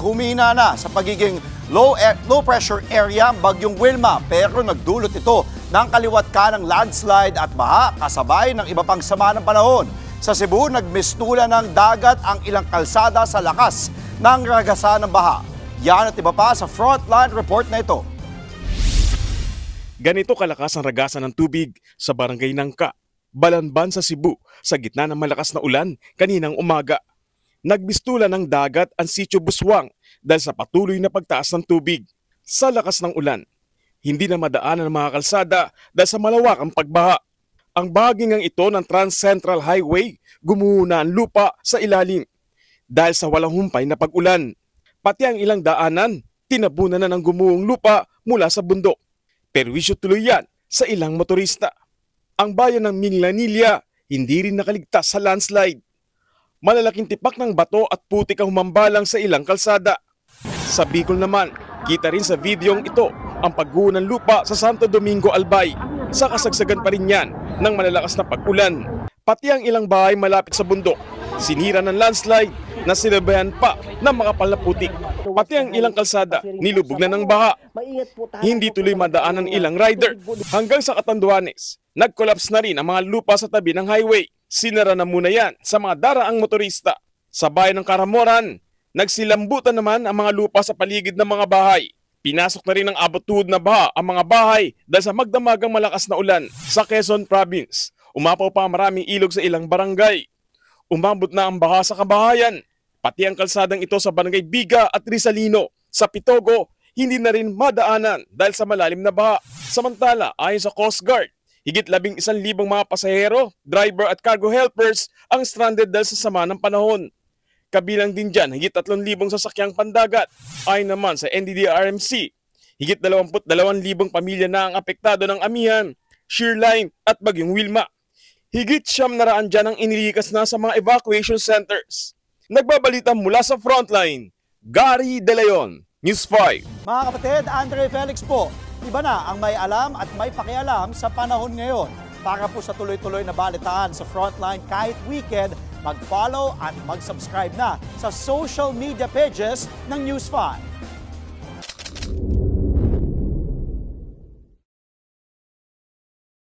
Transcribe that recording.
humina na sa pagiging low pressure area ang bagyong Wilma, pero nagdulot ito ng kaliwat kanang landslide at baha kasabay ng iba pang sama ng panahon. Sa Cebu, nagmistula ng dagat ang ilang kalsada sa lakas ng ragasan ng baha. Yan at iba pa sa Frontline report na ito. Ganito kalakas ang ragasan ng tubig sa barangay Nangka, Balanban sa Cebu sa gitna ng malakas na ulan kaninang umaga. Nagbistula ng dagat ang Sitio Buswang dahil sa patuloy na pagtaas ng tubig. Sa lakas ng ulan, hindi na madaanan ng mga kalsada dahil sa malawakang pagbaha. Ang bahaging ito ng Trans Central Highway gumuho na ang lupa sa ilalim dahil sa walang humpay na pag-ulan. Pati ang ilang daanan, tinabunan na ng gumuhong lupa mula sa bundok. Perwisyo tuloy yan sa ilang motorista. Ang bayan ng Minglanilla hindi rin nakaligtas sa landslide. Malalaking tipak ng bato at putik ang humambalang sa ilang kalsada. Sa Bicol naman, kita rin sa videong ito ang pagguho ng lupa sa Santo Domingo, Albay. Sa kasagsagan pa rin yan ng malalakas na pag-ulan. Pati ang ilang bahay malapit sa bundok, sinira ng landslide na sinabayan pa ng makapal na putik. Pati ang ilang kalsada, nilubog na ng baha. Hindi tuloy madaan ang ilang rider. Hanggang sa Catanduanes, nag-collapse na rin ang mga lupa sa tabi ng highway. Sinara na muna yan sa mga daraang motorista. Sa bayan ng Karamoran, nagsilambutan naman ang mga lupa sa paligid ng mga bahay. Pinasok na rin ng abot-tuhod na baha ang mga bahay dahil sa magdamagang malakas na ulan. Sa Quezon Province, umapaw pa maraming ilog sa ilang barangay. Umabot na ang baha sa kabahayan. Pati ang kalsadang ito sa Barangay Biga at Rizalino sa Pitogo, hindi na rin madaanan dahil sa malalim na baha. Samantala, ayon sa Coast Guard, higit 11,000 mga pasahero, driver at cargo helpers ang stranded dahil sa sama ng panahon. Kabilang din dyan, higit 3,000 sasakyang pandagat. Ayon naman sa NDDRMC, higit 22,000 pamilya na ang apektado ng amihan, shearline at bagyong Wilma. Higit 900 dyan ang inilikas na sa mga evacuation centers. Nagbabalita mula sa Frontline, Gary De Leon, News 5. Mga kapatid, Andre Felix po, iba na ang may alam at may pakialam sa panahon ngayon. Para po sa tuloy-tuloy na balitaan sa Frontline kahit weekend, mag-follow at mag-subscribe na sa social media pages ng News 5.